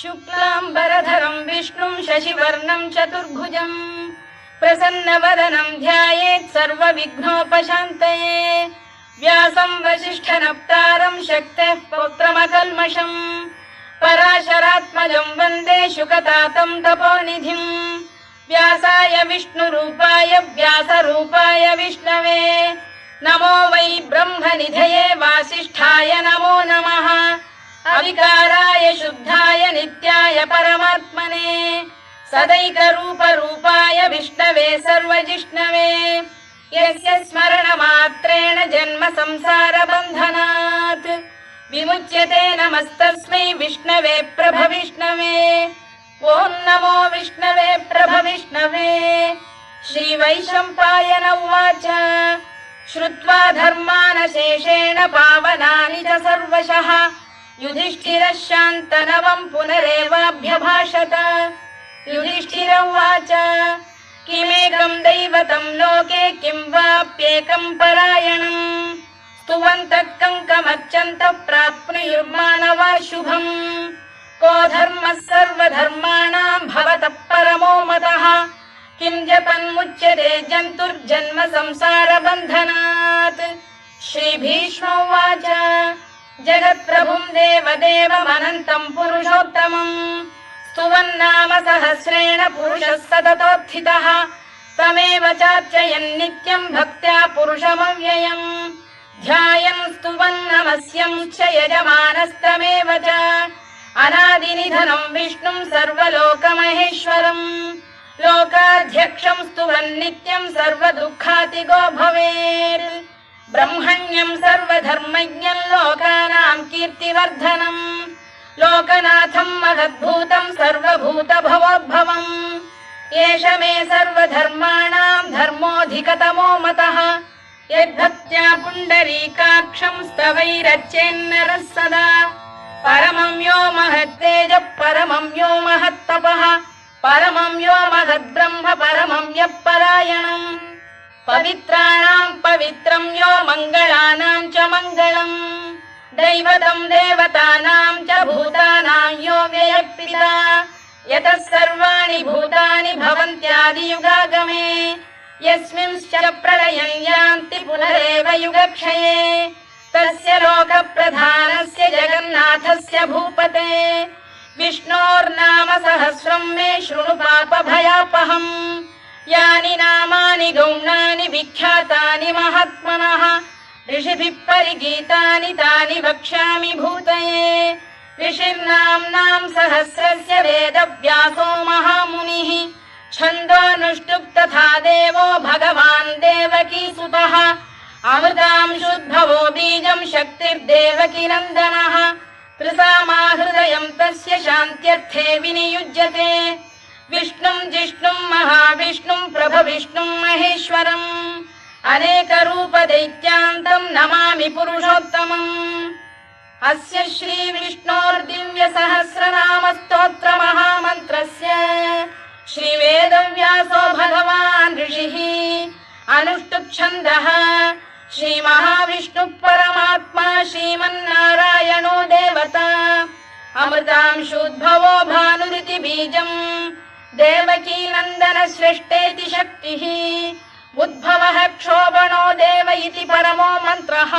शुक्लाम्बरधरं विष्णुं शशिवर्णं चतुर्भुजं प्रसन्नवदनं ध्यायेत् सर्वविघ्नोपशान्तये। व्यासं वसिष्ठनप्तारं शक्तेः पौत्रमकल्मषम् पराशरात्मजं वन्दे शुकतातं तपोनिधिम्। व्यासाय विष्णुरूपाय व्यासरूपाय विष्णवे नमो वै ब्रह्मनिधये वासिष्ठाय नमो नमः। अविकाराय शुद्धाय नित्याय परमात्मने सदैकरूपरूपाय विष्णवे सर्वजिष्णवे यस्य स्मरणमात्रेण जन्म संसारबन्धनात् विमुच्यते नमस्तस्मै विष्णवे प्रभविष्णवे। ॐ नमो विष्णवे प्रभविष्णवे। श्रीवैशम्पायन उवाच श्रुत्वा धर्मानशेषेण पावनानि च सर्वशः युधिष्ठिरः शान्तनवं पुनरेवाभ्यभाषत। युधिष्ठिर उवाच किमेकं दैवतं लोके किं वाप्येकं परायणम् स्तुवन्तः कङ्कमर्चन्तः प्राप्नुयुर्मानवा शुभम्। को धर्मः सर्वधर्माणां भवतः परमो मतः किं जपन्मुच्यते जन्तुर्जन्म संसारबन्धनात्। श्रीभीष्म उवाच जगत्प्रभुं देवदेवमनन्तं पुरुषोत्तमम् स्तुवन्नाम सहस्रेण पुरुषः सततोत्थितः तमेव चार्चयन् नित्यं भक्त्या पुरुषमव्ययम् ध्यायन् स्तुवन् नमस्यं च यजमानस्तमेव च अनादिनिधनं विष्णुं सर्वलोकमहेश्वरम् लोकाध्यक्षं स्तुवन् नित्यं सर्वदुःखातिगो भवेत्। ब्रह्मण्यं सर्वधर्मज्ञं लोकानां कीर्तिवर्धनम् लोकनाथं महद्भूतं सर्वभूतभवोद्भवम् एष मे सर्वधर्माणां धर्मोऽधिकतमो मतः यद्भक्त्या पुण्डरीकाक्षं स्तवैरच्चेन्नरः सदा परमं यो महत्तेजः परमं यो महत्तपः परमं यो महद्ब्रह्म परमं यः परायणम् पवित्राणां पवित्रं यो मङ्गलानां च मङ्गलम् दैवतं देवतानां च भूतानां यो व्ययः यतः सर्वाणि भूतानि भवन्त्यादियुगागमे यस्मिंश्च प्रलयं यान्ति पुनरेव युगक्षये तस्य लोकप्रधानस्य जगन्नाथस्य भूपते विष्णोर्नाम सहस्रं मे शृणु पापभयापहम् यानि नामानि गौणानि विख्यातानि महात्मनः ऋषिभिः परिगीतानि तानि वक्ष्यामि भूतये। ऋषिर्नाम्नां सहस्रस्य वेदव्यासो महामुनिः छन्दोऽनुष्टुप् तथा देवो भगवान् देवकीसुतः अमृतांशुद्भवो बीजं शक्तिर्देवकी नन्दनः त्रिसामाहृदयं तस्य शान्त्यर्थे विनियुज्यते विष्णुं जिष्णुं महाविष्णुं प्रभविष्णुं महेश्वरम् अनेकरूपदैत्यान्तं नमामि पुरुषोत्तमम्। अस्य श्रीविष्णोर्दिव्यसहस्रनामस्तोत्रमहामन्त्रस्य श्रीवेदव्यासो भगवान् ऋषिः अनुष्टुप्छन्दः श्रीमहाविष्णुः परमात्मा श्रीमन्नारायणो देवता अमृतांशुद्भवो भानुरिति बीजम् देवकी नन्दन श्रेष्ठेति शक्तिः उद्भवः क्षोभणो देव इति परमो मन्त्रः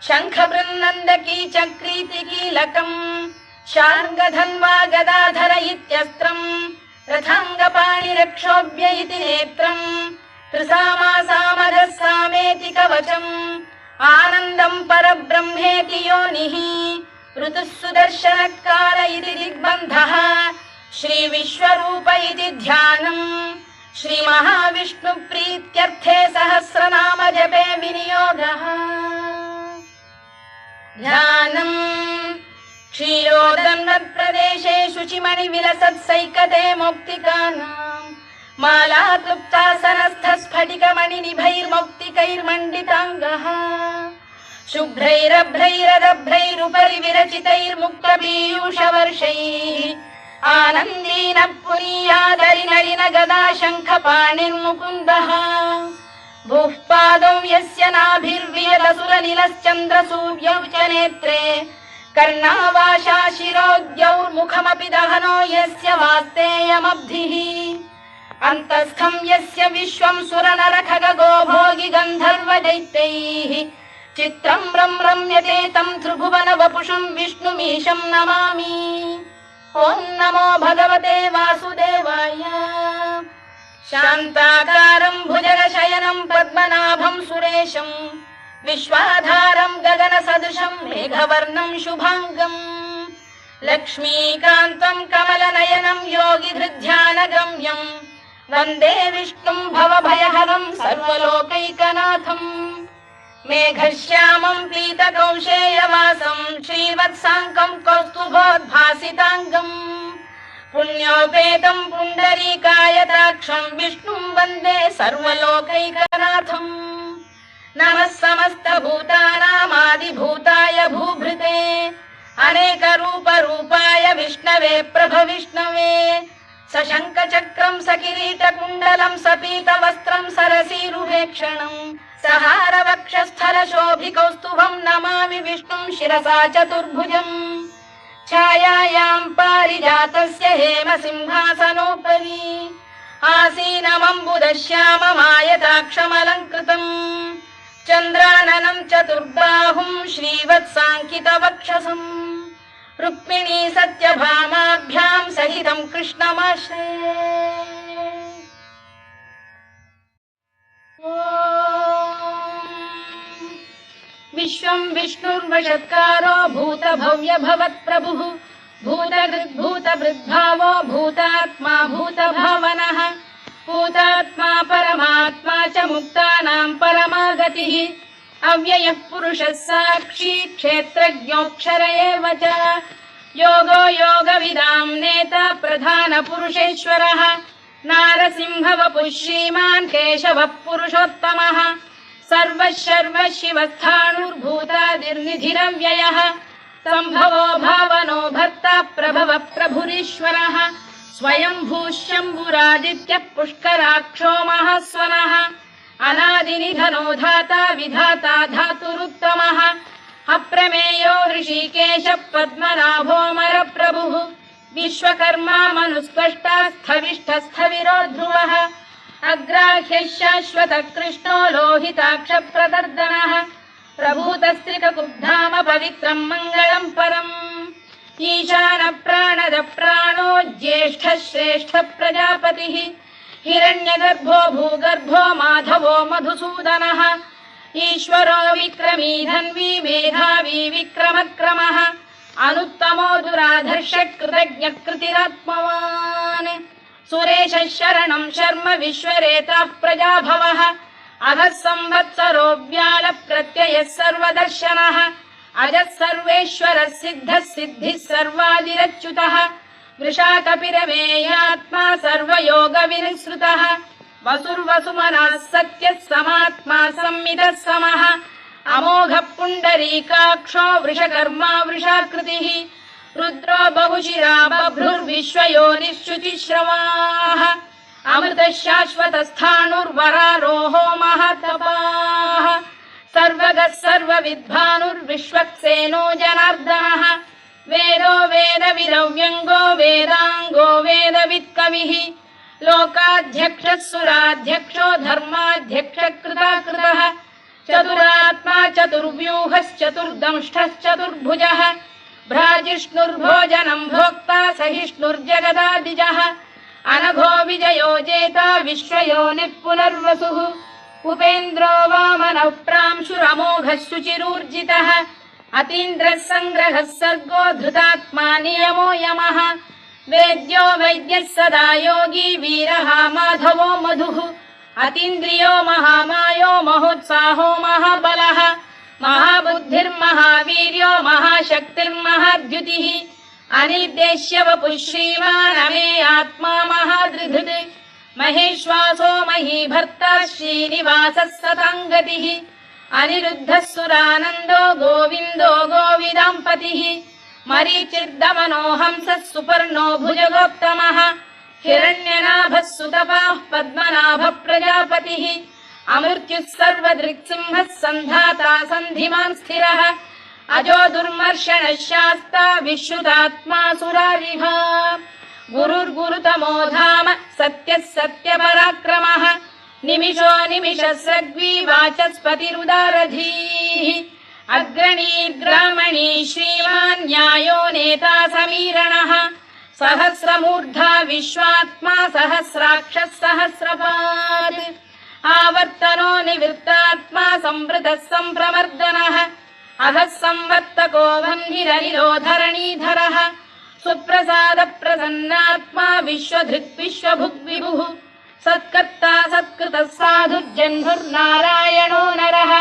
शङ्खबृन्नन्दकी चक्रीति कीलकम् शार्ङ्गधन्वा गदाधर इत्यस्त्रम् रथाङ्गपाणिरक्षोभ्य इति नेत्रम् त्रिसामासामरः सामेति कवचम् आनन्दं परब्रह्मेति योनिः ऋतुः सुदर्शनकार इति दिग्बन्धः श्रीविश्वरूप इति ध्यानम् श्रीमहाविष्णुप्रीत्यर्थे सहस्रनाम जपे विनियोगः। ध्यानम् क्षीरोदन्वत्प्रदेशे शुचिमणिविलसत्सैकते मौक्तिकानाम् मालाक्लुप्तासनस्थस्फटिकमणिनिभैर्मौक्तिकैर्मण्डिताङ्गः शुभ्रैरभ्रैरदभ्रैरुपरि विरचितैर्मुक्तपीयूषवर्षैः आनन्दीनः पुनीयादरिनलिन गदा शङ्खपाणिर्मुकुन्दः भूः पादौ यस्य नाभिर्वियदसुरनिलश्चन्द्रसूर्यौ च नेत्रे कर्णावाशा शिरोद्यौर्मुखमपि दहनो यस्य वास्तेयमब्धिः अन्तस्थं यस्य विश्वं सुरनरखगो भोगि गन्धर्वदैत्यैः चित्रं रम्यते तं त्रिभुवन वपुषं विष्णुमीशं नमामि। ॐ नमो भगवते वासुदेवाय। शान्ताकारं भुजगशयनं पद्मनाभं सुरेशं विश्वाधारं गगनसदृशं मेघवर्णं शुभाङ्गं लक्ष्मीकान्तं कमलनयनं योगिधृध्यानगम्यं वन्दे विष्णुं भवभयहरं सर्वलोकैकनाथम्। मेघश्यामं पीतकौशेयवासं श्रीवत्साङ्कं कौस्तुभोद्भासिताङ्गम् पुण्योपेतं पुण्डरीकायताक्षं विष्णुं वन्दे सर्वलोकैकनाथम्। नमः समस्तभूतानामादिभूताय भूभृते अनेकरूपरूपाय विष्णवे प्रभविष्णवे सशङ्खचक्रं सकिरीटकुण्डलं सपीतवस्त्रं सरसीरुभेक्षणं सहारवक्षस्थलशोभिकौस्तुभं नमामि विष्णुं शिरसा चतुर्भुजम्। छायायां पारिजातस्य हेमसिंहासनोपरि आसीनमम्बुदश्याममायताक्षमलङ्कृतम् चन्द्राननं चतुर्बाहुं श्रीवत्साङ्कितवक्षसम् रुक्मिणी सत्यभामाभ्यां सहितं कृष्णमाश्रये। विश्वं विष्णुर्वषत्कारो भूतभव्य भवत्प्रभुः भूतभृद्भावो भूतात्मा भूतभावनः भूतात्मा परमात्मा च मुक्तानां परमागतिः अव्ययः पुरुषः साक्षी क्षेत्रज्ञोऽक्षर एव च योगो योगविदां नेता प्रधानपुरुषेश्वरः नारसिंहवपुः श्रीमान् केशवः पुरुषोत्तमः सर्वशर्व शिवस्थाणुर्भूतादिर्निधिरव्ययः सम्भवो भावनो भर्ता प्रभव प्रभुरीश्वरः स्वयंभूः शम्भुरादित्यः पुष्कराक्षो महास्वनः अनादिनिधनो धाता विधाता धातुरुत्तमः अप्रमेयो ऋषिकेशः पद्मनाभो मरप्रभुः विश्वकर्मा मनुस्पष्टा स्थविष्ठस्थविरो ध्रुवः अग्राह्यः शाश्वतः कृष्णो लोहिताक्षप्रदर्दनः प्रभूतस्त्रिककुब्धाम पवित्रं मङ्गलं परम् ईशान प्राणद प्राणो ज्येष्ठः श्रेष्ठः प्रजापतिः हिरण्यगर्भो भूगर्भो माधवो मधुसूदनः ईश्वरो विक्रमी धन्वी मेधावी विक्रमक्रमः अनुत्तमो दुराधर्षः कृतज्ञः कृतिरात्मवान् सुरेशः शरणं शर्म विश्वरेताः प्रजाभवः अधः संवत्सरो व्याल प्रत्ययः सर्वदर्शनः अजः सर्वेश्वरः सिद्धः सिद्धिः सर्वादिरच्युतः वृषाकपिरमेयात्मा सर्वयोगविनिसृतः वसुर्वसुमनः सत्यः समात्मा संमितः समः अमोघः पुण्डरीकाक्षो वृषकर्मा वृषाकृतिः रुद्रो बहुशिरा बभ्रुर्विश्वयोनिश्चुतिश्रवाः अमृतः शाश्वतस्थाणुर्वरारोहो महातपाः सर्वगः सर्वविद्भानुर्विश्वक्सेनो जनार्दनः वेदो वेदविदव्यङ्गो वेदाङ्गो वेदवित्कविः लोकाध्यक्षः सुराध्यक्षो धर्माध्यक्षः कृताकृतः चतुरात्मा चतुर्व्यूहश्चतुर्दंष्टश्चतुर्भुजः भ्राजिष्णुर्भोजनं भोक्ता सहिष्णुर्जगदादिजः अनघो विजयो जेता विश्वयोनिः पुनर्वसुः उपेन्द्रो वामनः प्रांशुरमोघः शुचिरूर्जितः अतीन्द्रः सङ्ग्रहः सर्गो धृतात्मा नियमो यमः वेद्यो वैद्यः सदा योगी वीरः माधवो मधुः अतीन्द्रियो महामायो महोत्साहो महाबलः महाबुद्धिर्महावीर्यो महाशक्तिर्महाद्युतिः अनिर्देश्य वपुः श्रीमान् अमे आत्मा महाधृधृत् महेश्वासो महीभर्ता श्रीनिवासः सताङ्गतिः अनिरुद्धः सुरानन्दो गोविन्दो गोविदाम्पतिः मरीचिर्दमनो हंसः सुपर्णो भुजगोत्तमः हिरण्यनाभः सुतपाः पद्मनाभः प्रजापतिः अमृत्युः सर्वदृक्सिंहः सन्धाता सन्धिमान् स्थिरः अजो दुर्मर्षणः शास्ता विश्रुतात्मा सुरारिः गुरुर्गुरुतमो धाम सत्यः सत्यपराक्रमः निमिषो निमिषस्रग्वी वाचस्पतिरुदारधीः अग्रणीर्ग्रामणी श्रीमान् न्यायो नेता समीरणः सहस्रमूर्धा विश्वात्मा सहस्राक्षः सहस्रपात् आवर्तनो निवृत्तात्मा संवृतः सम्प्रमर्दनः अधः संवर्तको वह्निरनिरोधरणीधरः सुप्रसाद प्रसन्नात्मा विश्वधृक् विश्वभुग्विभुः सत्कर्ता सत्कृतः साधुर्जह्नुर्नारायणो नरः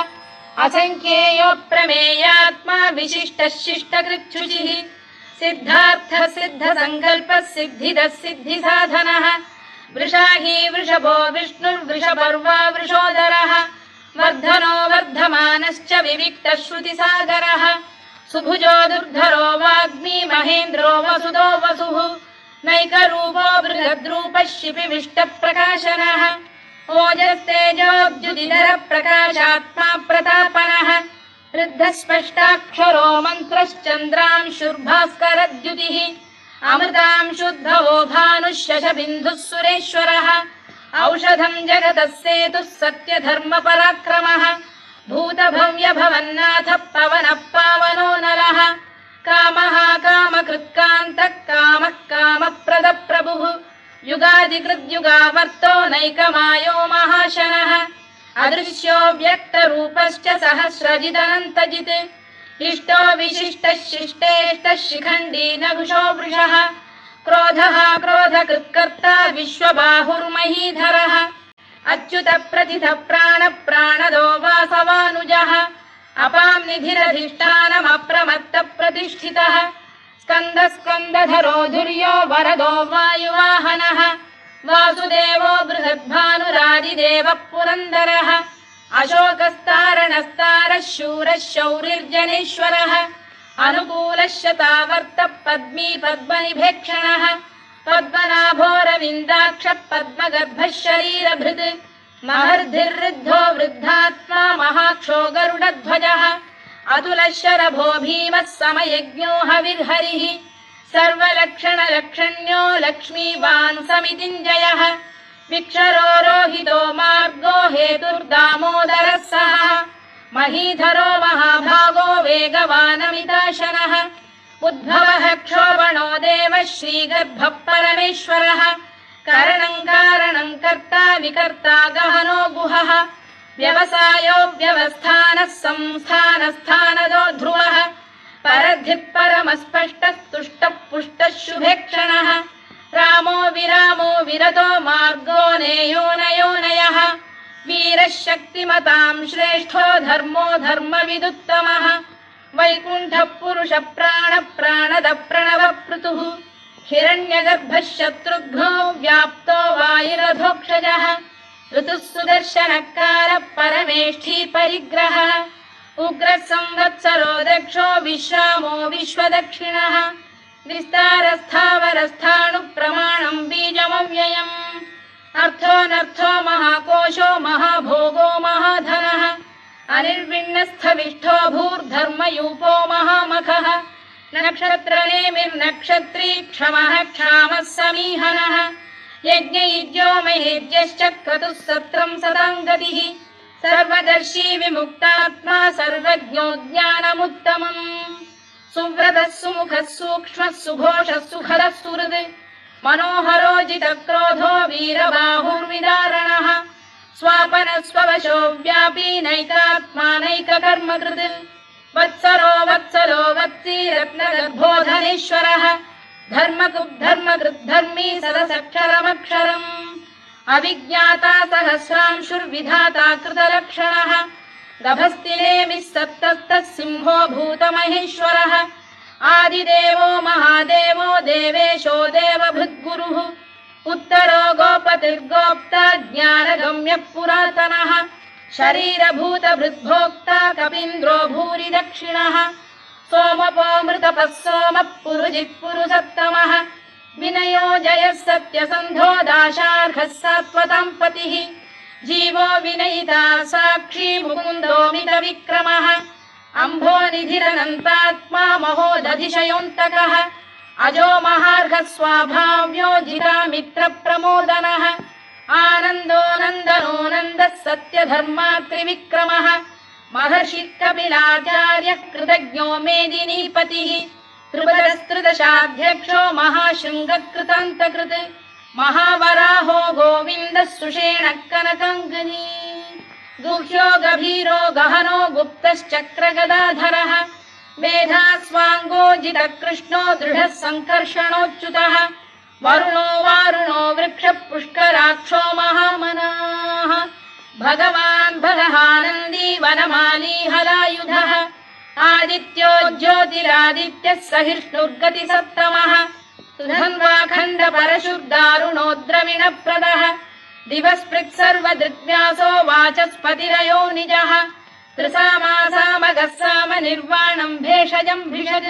असंख्येयो प्रमेयात्मा विशिष्टः शिष्टकृच्छुचिः सिद्धार्थः सिद्धसङ्कल्पः सिद्धिदः सिद्धिसाधनः वृषाही वृषभो विष्णुर्वृषपर्वा वृषोदरः वर्धनो वर्धमानश्च विविक्तः श्रुतिसागरः सुभुजो दुर्धरो वाग्मी महेन्द्रो वसुदो वसुः नैकरूपो बृहद्रूपः शिपिविष्टप्रकाशनः ओजस्तेजोद्युतिधर प्रकाशात्मा प्रतापनः वृद्धस्पष्टाक्षरो मन्त्रश्चन्द्रांशुर्भास्करद्युतिः अमृतांशुद्धवो भानुः शशबिन्दुः सुरेश्वरः औषधं जगतः सेतुः सत्यधर्मपराक्रमः भूतभव्यभवन्नाथः पवनः पावनो नरः कामः कामकृत्कान्तः कामः कामप्रदप्रभुः युगादिकृद्युगावर्तो नैकमायो महाशनः अदृश्यो व्यक्तरूपश्च सहस्रजिदनन्तजित् इष्टो विशिष्टः शिष्टेष्टः शिखण्डी नघुषो वृषः क्रोधः क्रोधकृत्कर्ता विश्वबाहुर्महीधरः अच्युत प्रथित प्राण प्राणदो वासवानुजः अपां निधिरधिष्ठानमप्रमत्त प्रतिष्ठितः स्कन्द स्कन्दधरो धुर्यो वरदो वायुवाहनः वासुदेवो बृहद्भानुरादिदेवः पुरन्दरः अशोकस्तारणस्तारः शूरः शौरिर्जनेश्वरः अनुकूलः शतावर्तः पद्मी पद्मनिभेक्षणः पद्मनाभोरविन्दाक्षः पद्मगर्भः शरीरभृत् महर्धिर्वृद्धो वृद्धात्मा महाक्षो गरुडध्वजः अतुलः शरभो भीमः समयज्ञो हविर्हरिः सर्वलक्षणलक्षण्यो लक्ष्मीवान् समितिञ्जयः विक्षरो रोहितो मार्गो हेतुर्दामोदरः सः महीधरो महाभागो वेगवानमिताशनः उद्भवः क्षोभणो देवः श्रीगर्भः परमेश्वरः करणं कारणं कर्ता विकर्ता गहनो गुहः व्यवसायो व्यवस्थानः संस्थानस्थानदो ध्रुवः परधिः परमस्पष्टः तुष्टः पुष्टः शुभेक्षणः रामो विरामो विरतो मार्गो नेयोनयोनयः वीरः शक्तिमतां श्रेष्ठो धर्मो धर्मविदुत्तमः वैकुण्ठः पुरुष प्राण प्राणद प्रणवपृतुः हिरण्यगर्भः शत्रुघ्नो व्याप्तो वायुरधोक्षजः ऋतुः सुदर्शनकालः परमेष्ठी परिग्रहः उग्रः संवत्सरो दक्षो विश्रामो विश्वदक्षिणः विस्तारस्थावरस्थाणुः प्रमाणं बीजमव्ययम् अर्थोऽनर्थो महाकोशो महाभोगो महाधनः अनिर्विण्णस्थविष्ठो भूर्धर्मयूपो महामखः नक्षत्रनेमिर्नक्षत्री क्षमः क्षामः समीहनः यज्ञयुज्यो महेज्यश्च क्रतुः सत्रं सदां गतिः सर्वदर्शी विमुक्तात्मा सर्वज्ञो ज्ञानमुत्तमम् सुव्रतः सुमुखः सूक्ष्मः सुघोषः सुखदः सुहृद् मनोहरो जितक्रोधो वीरबाहुर्विदारणः स्वापनः स्ववशो व्यापी नैकात्मा नैककर्मकृत् वत्सरो वत्सलो वत्सी रत्नगर्भोधनेश्वरः धर्मकृद्धर्मी सदसक्षरमक्षरम् अविज्ञाता सहस्रांशुर्विधाता कृतलक्षणः गभस्तिनेमिः सप्तस्तः सिंहो भूतमहेश्वरः आदिदेवो महादेवो देवेशो देवभृद्गुरुः उत्तरो गोपतिर्गोप्ता ज्ञानगम्यः पुरातनः शरीरभूतभृद्भोक्ता कपीन्द्रो भूरि दक्षिणः सोमपोऽमृतपः सोमः पुरुजित् पुरुषत्तमः विनयो जयः सत्यसन्धो दाशार्हः सात्वतां पतिः जीवो विनयिता साक्षी मुकुन्दो मितविक्रमः अम्भोनिधिरनन्तात्मा महोदधिशयोऽन्तकः अजो महार्घः स्वाभाव्यो जितामित्रप्रमोदनः आनन्दो नन्दनो नन्दः सत्यधर्मात्रिविक्रमः महर्षि कपिलाचार्यः कृतज्ञो मेदिनीपतिः त्रिपदस्त्रिदशाध्यक्षो महाशृङ्गकृतान्तकृत् महावराहो गोविन्दः सुषेणः कनकाङ्गनी गुह्यो गभीरो गहनो गुप्तश्चक्रगदाधरः मेधास्वाङ्गो जितकृष्णो दृढः सङ्कर्षणोच्युतः वरुणो वारुणो वृक्षः पुष्कराक्षो महामनाः भगवान् भगहानन्दी वनमाली हलायुधः आदित्यो ज्योतिरादित्यः सहिष्णुर्गतिसत्तमः सुधन्वाखण्ड परशुर्दारुणो द्रविणप्रदः दिवस्पृक् सर्वदृग्व्यासो वाचस्पतिरयो निजः त्रिसामासामगः साम निर्वाणम् भेषजम् भिषज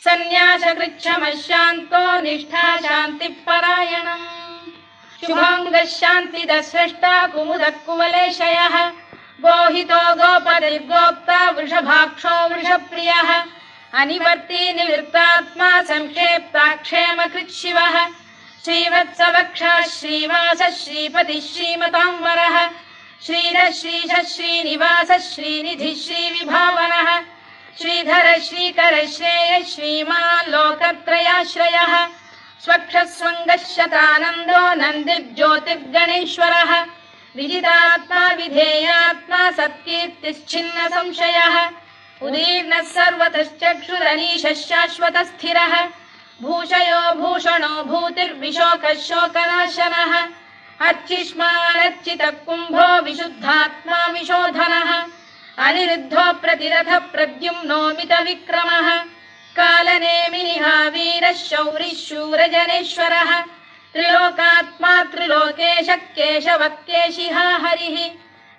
सन्न्यासकृच्छमः शान्तो निष्ठा शान्तिपरायणम् शुभाङ्गः शान्तिदः स्रष्टा कुमुदः कुवलेशयः गोहितो गोपतिर्गोप्ता वृषभाक्षो वृषप्रियः अनिवर्ती निवृत्तात्मा संक्षेप्ताक्षेमकृत् शिवः श्रीवत्सवक्षः श्रीवासः श्रीपतिः श्रीमताम्बरः श्रीधः श्रीशः श्रीनिवासः श्रीनिधिः श्रीविभावनः श्रीधरः श्रीकरः श्रेयः श्रीमान् लोकत्रयाश्रयः स्वक्षः स्वङ्गः शतानन्दो नन्दिर्ज्योतिर्गणेश्वरः विजितात्मा विधेयात्मा सत्कीर्तिश्चिन्न संशयः उदीर्णः सर्वतश्चक्षुरनीशः शाश्वतस्थिरः भूषयो भूषणो भूतिर्विशोकः शोकनाशनः अर्चिष्मानर्चितः कुम्भो विशुद्धात्मा विशोधनः अनिरुद्धो प्रतिरथ प्रद्युम्नोमित विक्रमः कालनेमिनिः वीरः शौरिः शूरजनेश्वरः त्रिलोकात्मा त्रिलोकेशः केशवः केशिहा हरिः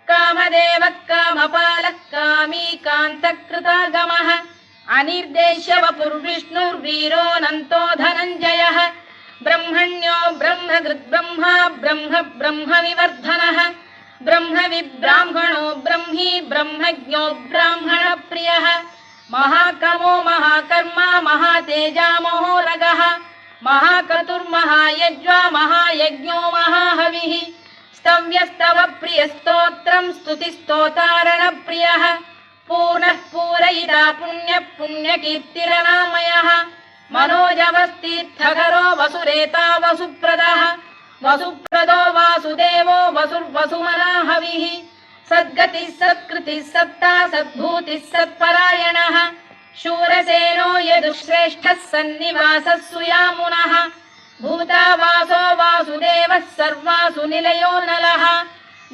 कामदेवः कामपालः कामी कान्तकृतागमः अनिर्देश्य वपुर्विष्णुर्वीरोऽनन्तो धनञ्जयः ब्रह्मण्यो ब्रह्मकृद्ब्रह्मा ब्रह्म ब्रह्मविवर्धनः ब्रह्मविब्राह्मणो ब्रह्मी ब्रह्मज्ञो ब्राह्मणप्रियः महाकमो महाकर्मा महातेजा महोरगः महाक्रतुर्महायज्वा महायज्ञो महाहविः स्तव्यस्तव प्रियस्तोत्रम् स्तुतिस्तोतारणप्रियः पूर्णः पूरयिता पुण्यः पुण्यकीर्तिरनामयः मनोजवस्तीर्थकरो वसुरेता वसुप्रदः वसुप्रदो वासुदेवो वसुर्वसुमनाहविः सद्गतिः सत्कृतिः सत्ता सद्भूतिः सत्परायणः शूरसेनो यदुश्रेष्ठः सन्निवासः सुयामुनः भूतावासो वासुदेवः सर्वासु निलयो नलः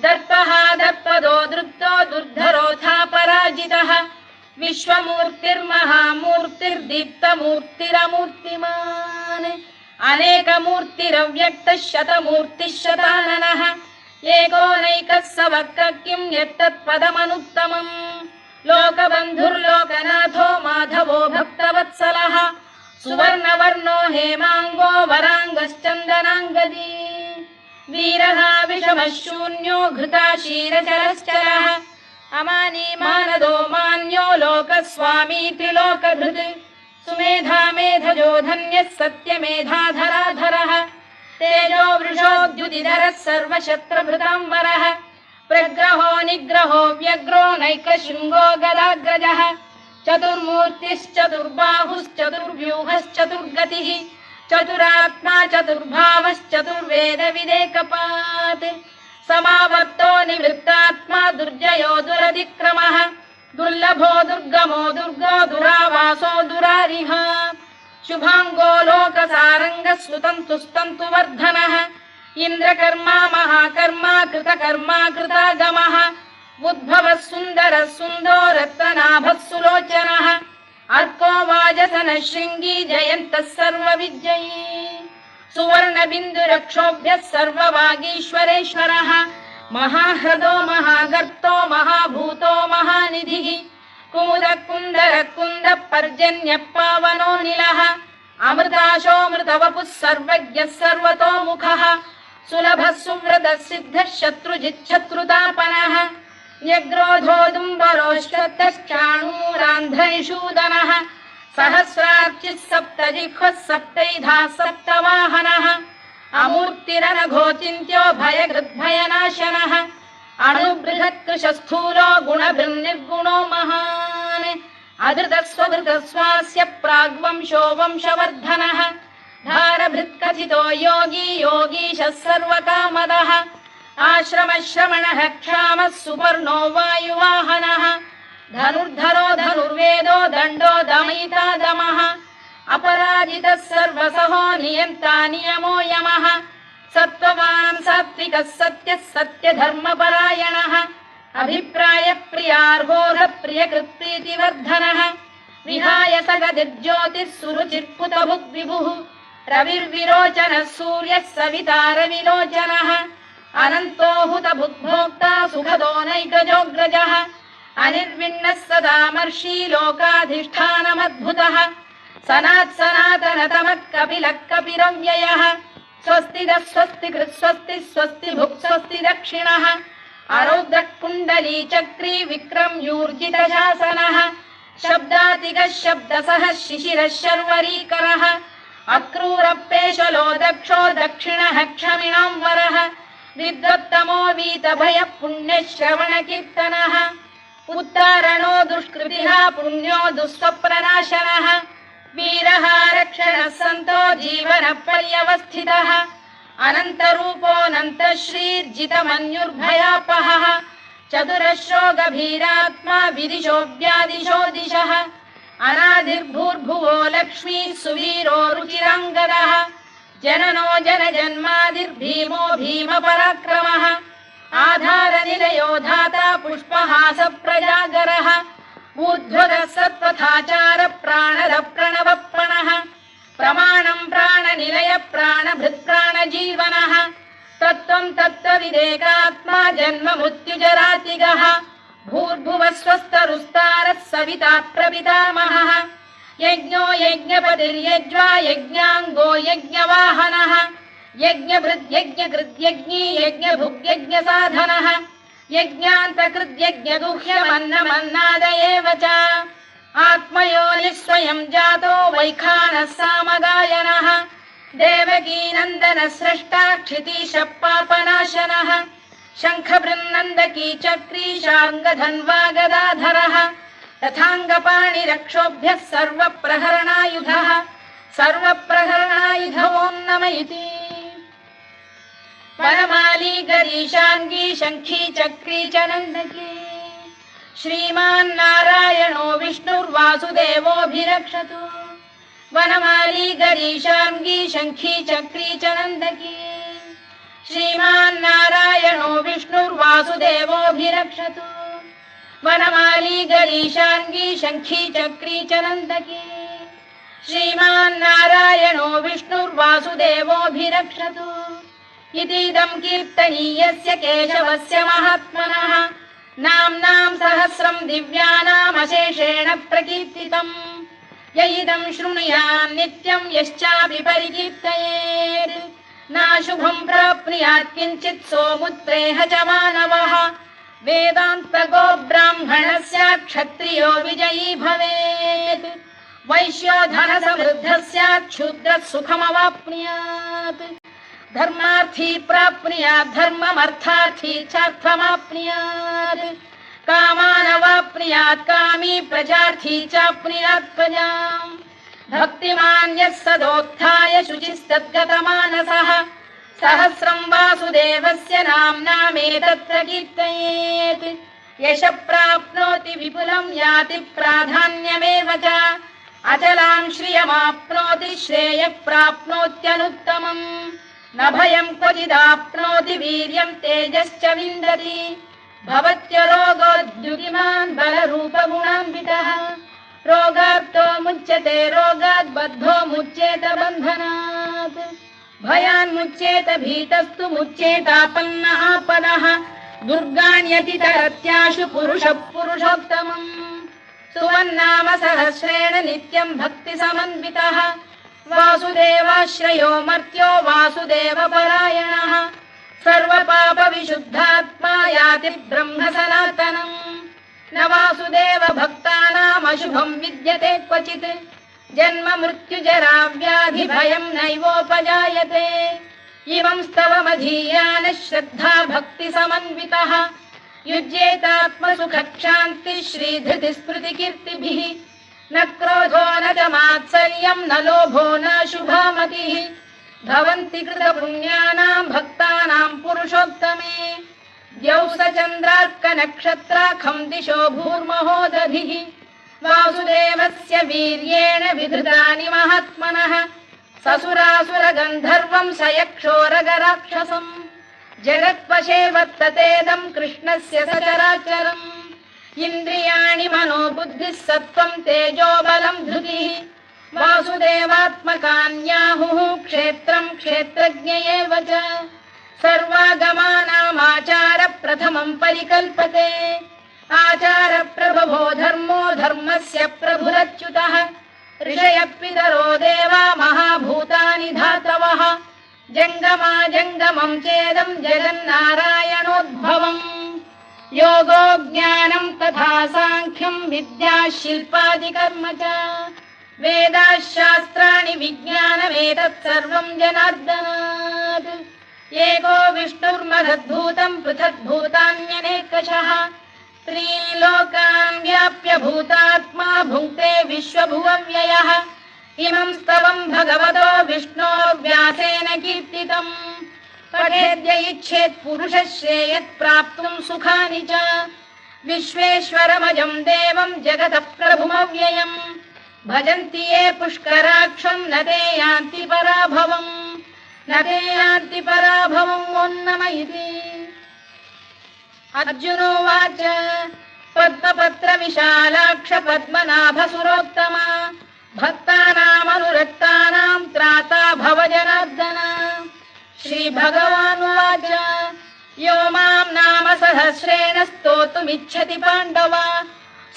दर्पः दर्पदो दृप्तो दुर्धरोऽथा पराजितः विश्वमूर्तिर्महामूर्तिर्दीप्तमूर्तिरमूर्तिमान् अनेकमूर्तिरव्यक्तः शतमूर्तिः शताननः एकोनैकः स वक्र किं यत्तत्पदमनुत्तमम् लोकबन्धुर्लोकनाथो माधवो भक्तवत्सलः सुवर्णवर्णो हेमाङ्गो वराङ्गश्चन्दनाङ्गदी वीरः विषमः शून्यो घृताशीरचरश्चरः अमानी मानदो मान्यो लोकस्वामी त्रिलोकधृत् सुमेधा मेधजो धन्यः सत्यमेधाधराधरः तेजो वृषोद्युतिधरः सर्वशत्रभृताम्बरः प्रग्रहो निग्रहो व्यग्रो नैकशृङ्गो गदाग्रजः चतुर्मूर्तिश्चतुर्बाहुश्चतुर्व्यूहश्चतुर्गतिः चतुरात्मा चतुर्भावश्चतुर्वेदविदेकपात् समावर्तो निवृत्तात्मा दुर्जयो दुरतिक्रमः दुर्लभो दुर्गमो दुर्गो दुरावासो दुरारिः शुभाङ्गो लोकसारङ्गः सुतन्तुस्तन्तु वर्धनः इन्द्रकर्मा महाकर्मा कृतकर्मा कृतागमः उद्भवः सुन्दरः सुन्दो रत्ननाभः सुलोचनः अर्को वाजसनः शृङ्गी जयन्तः सर्वविजयी सुवर्णबिन्दुरक्षोभ्यः सर्ववागीश्वरेश्वरः महाह्रदो महागर्तो महाभूतो महानिधिः कुमुदः कुन्दरः कुन्दः पर्जन्यः पावनो निलः अमृताशोऽमृतवपुः सर्वज्ञः सर्वतोमुखः सुलभः सुव्रतः सिद्धः शत्रुजिच्छत्रुतापनः न्यग्रोधोदुम्बरोश्वत्तश्चाणूरान्ध्रैषूदनः सहस्रार्चिः सप्तजिह्वः सप्तैधा सप्तवाहनः अमूर्तिरनघोचिन्त्यो भयकृद्भयनाशनः अणुबृहत्कृशस्थूलो गुणभृन्निर्गुणो महान् अधृतस्वधृतस्वास्य प्राग्वंशो वंशवर्धनः भारभृत्कथितो योगी योगीशः सर्वकामदः आश्रमश्रमणः क्षामः सुपर्णो वायुवाहनः धनुर्धरो धनुर्वेदो दण्डो दमयिता दमः अपराजितः सर्वसहो नियन्ता नियमो यमः सत्त्ववान् सात्विकः सत्यः सत्यधर्मपरायणः अभिप्रायप्रियार्होः प्रियकृत्प्रीतिवर्धनः विहाय सगदिर्ज्योतिः सुरुचिर्पुतभुग्विभुः रविर्विरोचनः सूर्यः सविता रविलोचनः अनन्तो हुतभुग्भोक्ता सुखदो नैकजोऽग्रजः अनिर्विण्णः सदामर्षी लोकाधिष्ठानमद्भुतः सनातनतमः कपिलः कपिरव्ययः स्वस्तिदः स्वस्तिकृत् स्वस्तिः स्वस्ति भुक् स्वस्ति दक्षिणः आरौद्रः कुण्डली चक्री विक्रम्यूर्जितशासनः शब्दातिगः शब्दसः शिशिरः शर्वरीकरः अक्रूरपेशलो दक्षो दक्षिणः क्षमिणां वरः विद्वत्तमो वीतभयः पुण्यश्रवणकीर्तनः उत्तारणो दुष्कृतिः पुण्यो दुःस्वप्ननाशनः वीरः रक्षणः सन्तो जीवनपर्यवस्थितः अनन्तरूपोऽनन्तश्रीर्जितमन्युर्भयापहः चतुरश्रो गभीरात्मा विदिशो व्यादिशो दिशः अनादिर्भूर्भुवो लक्ष्मी सुवीरो रुचिराङ्गदः जननो जनजन्मादिर्भीमो भीमपराक्रमः आधारनिलयो धाता पुष्पहास प्रजागरः ऊर्ध्वगः सत्पथाचार प्राणद प्रणवप्रणः प्रमाणं प्राणनिलय प्राणभृत्प्राणजीवनः तत्त्वं तत्त्वविदेकात्मा जन्म मृत्युजरातिगः भूर्भुवः स्वस्तरुस्तारः सविता प्रपितामहः यज्ञो यज्ञपतिर्यज्वा यज्ञाङ्गो यज्ञवाहनः यज्ञभृद्यज्ञकृद्यज्ञी यज्ञभुग्यज्ञसाधनः यज्ञान्तकृद्यज्ञगुह्यमन्नमन्नाद एव च आत्मयोनिः स्वयं जातो वैखानः सामगायनः देवकीनन्दनः स्रष्टा क्षितीशः पापनाशनः शङ्खबृन्नन्दकी चक्री शार्ङ्गधन्वा गदाधरः तथाङ्गपाणिरक्षोभ्यः सर्वप्रहरणायुधः सर्वप्रहरणायुध ॐ नम इति वनमाली गरीशाङ्गी शङ्खी चक्री च नन्दकी श्रीमान्नारायणो विष्णुर्वासुदेवोऽभिरक्षतु वनमाली गरीशाङ्गी शङ्खी चक्री च नन्दकी श्रीमान्नारायणो विष्णुर्वासुदेवोऽभिरक्षतु वनमाली गरीशाङ्गी शङ्खी चक्री च नन्दकी श्रीमान्नारायणो विष्णुर्वासुदेवोऽभिरक्षतु इतीदं कीर्तनीयस्य केशवस्य महात्मनः नाम्नां सहस्रं दिव्यानामशेषेण प्रकीर्तितम् य इदं शृणुयात् नित्यं यश्चापि परिकीर्तयेत् नाशुभं प्राप्नुयात् किञ्चित् सोमुत्रेह च मानवः वेदान्तको ब्राह्मणः स्यात् क्षत्रियो विजयी भवेत् वैश्यो धनसमृद्धः स्यात् शूद्रः सुखमवाप्नुयात् धर्मार्थी प्राप्नुयात् धर्ममर्थार्थी चार्थमाप्नुयात् कामानवाप्नुयात् कामी प्रजार्थी चाप्नुयात् प्रजाम् भक्तिमान् यः सदोत्थाय शुचिस्तद्गतमानसः सहस्रं वासुदेवस्य नाम्नामेतत्र कीर्तयेत् यशः प्राप्नोति विपुलं याति प्राधान्यमेव च अचलां श्रियमाप्नोति श्रेयः प्राप्नोत्यनुत्तमम् न भयं क्वचिदाप्नोति वीर्यं तेजश्च विन्दति भवत्यरोगोद्युतिमान् बलरूपगुणान्वितः रोगार्तो मुच्यते रोगात् बद्धो मुच्येत बन्धनात् भयान्मुच्येत भीतस्तु मुच्येतापन्न आपदः दुर्गाण्यतितरत्याशु पुरुषः पुरुषोत्तमम् सुवन्नाम सहस्रेण नित्यं भक्तिसमन्वितः वासुदेवाश्रयो मर्त्यो वासुदेवपरायणः सर्वपापविशुद्धात्मा याति ब्रह्म सनातनम् न वासुदेव भक्तानामशुभं विद्यते क्वचित् जन्म मृत्युजरा व्याधि भयं नैवोपजायते इमं स्तवमधीयानः श्रद्धा भक्ति समन्वितः युज्येतात्मसुखक्षान्तिः श्रीधृतिस्मृतिकीर्तिभिः न क्रोधो न च मात्सर्यं न लोभो न शुभामतिः भवन्ति कृतपुण्यानां भक्तानां पुरुषोत्तमे द्यौसचन्द्रार्कनक्षत्राखं दिशो भूर्महोदधिः वासुदेवस्य वीर्येण विधृतानि महात्मनः ससुरासुरगन्धर्वं सयक्षोरगराक्षसम् जगत्वशे वर्ततेदं कृष्णस्य सचराचरम् इन्द्रियाणि मनो बुद्धिः सत्त्वं तेजो बलं धृतिः वासुदेवात्मकान्याहुः क्षेत्रं क्षेत्रज्ञ एव च सर्वागमानामाचार प्रथमं परिकल्पते आचार प्रभवो धर्मो धर्मस्य प्रभुरच्युतः ऋषयः पितरो देवा महाभूतानि धातवः जङ्गमा जङ्गमं चेदं जगन्नारायणोद्भवम् योगो ज्ञानं तथा साङ्ख्यं विद्या शिल्पादिकर्म च वेदाः शास्त्राणि विज्ञानमेतत् सर्वं जनार्दनात् एको विष्णुर्महद्भूतं पृथग्भूतान्यनेकशः त्रीन् लोकान् व्याप्य भूतात्मा भुङ्क्ते विश्वभुवव्ययः इमं स्तवं भगवतो विष्णोर्व्यासेन कीर्तितम् पठेद्य इच्छेत् पुरुषः श्रेयत् प्राप्तुं सुखानि च विश्वेश्वरमजं देवं जगतः प्रभुमव्ययम् भजन्ति ये पुष्कराक्षं न ते यान्ति पराभवम् न ते यान्ति पराभवम् ओन्नमयिति अर्जुनोवाच पद्मपत्र विशालाक्ष पद्मनाभ सुरोत्तमा भक्तानामनुरक्तानां त्राता भव जनार्दन श्रीभगवानुवाच यो मां नाम सहस्रेण स्तोतुमिच्छति पाण्डव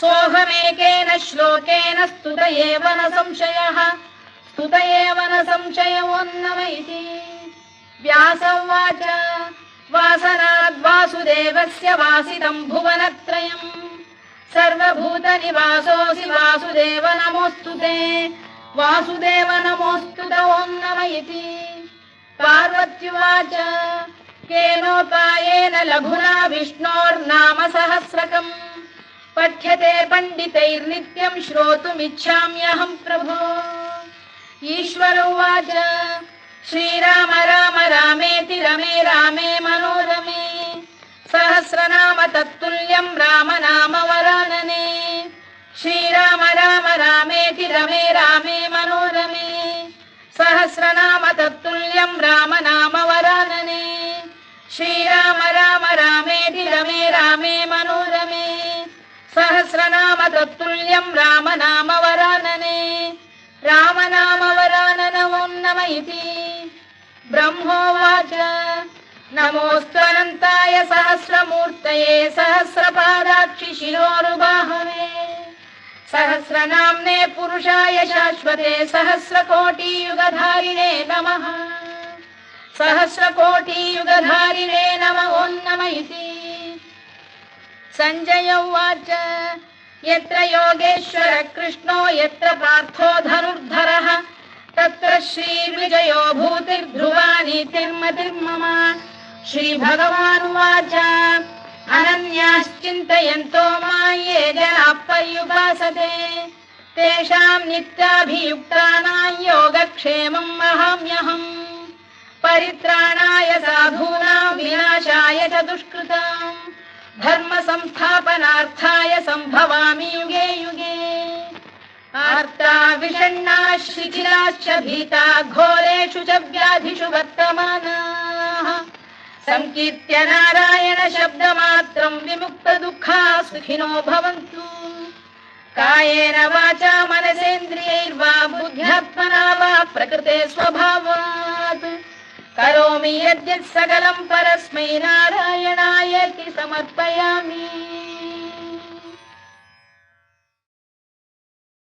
सोऽहमेकेन श्लोकेन स्तुत एव न संशयः स्तुत एव न संशयोन्नमयिति व्यास उवाच वासनाद्वासुदेवस्य वासितं भुवनत्रयम् सर्वभूतनिवासोऽसि वासुदेव नमोऽस्तु ते वासुदेव नमोऽस्तु ते ओन्नमयिति पार्वत्युवाच केनोपायेन लघुना विष्णोर्नाम सहस्रकम् पठ्यते पण्डितैर्नित्यं श्रोतुमिच्छाम्यहं प्रभो ईश्वर उवाच श्रीराम राम रामेति रमे रामे मनोरमे सहस्रनाम तत्तुल्यं राम नाम वरानने श्रीराम राम रामेति रमे रामे मनोरमे सहस्रनाम तत्तुल्यं राम नाम वरानने श्रीराम राम रामेति रमे रामे मनोरमे सहस्रनाम तत्तुल्यं राम नाम वरानने राम नाम वरानन ओन्नमयिति ब्रह्मोवाच नमोऽस्त्वनन्ताय सहस्रमूर्तये सहस्रपादाक्षि शिरोरुबाहवे सहस्रनाम्ने पुरुषाय शाश्वते सहस्रकोटियुगधारिणे नमः सहस्रकोटियुगधारिणे नमः ओन्नमयिति सञ्जय उवाच यत्र योगेश्वर कृष्णो यत्र पार्थो धनुर्धरः तत्र श्रीविजयो भूतिर्ध्रुवा नीतिर्मतिर्मम श्रीभगवानुवाच अनन्याश्चिन्तयन्तो मां ये जनाः पर्युपासते तेषां नित्याभियुक्तानां योगक्षेमं वहाम्यहम् परित्राणाय साधूनां विनाशाय च दुष्कृताम् धर्म संस्थापनार्थाय संभवामि युगे युगे आर्ता विषण्णाः शिथिलाश्च भीता घोरेषु च व्याधिषु वर्तमानाः संकीर्त्य नारायण शब्दमात्रं विमुक्तदुःखाः सुखिनो भवन्तु कायेन वाचा मनसेन्द्रियैर्वा बुद्ध्यात्मना वा प्रकृते स्वभावात् करोमि यद्यत् सकलं परस्मै नारायणायेति समर्पयामि।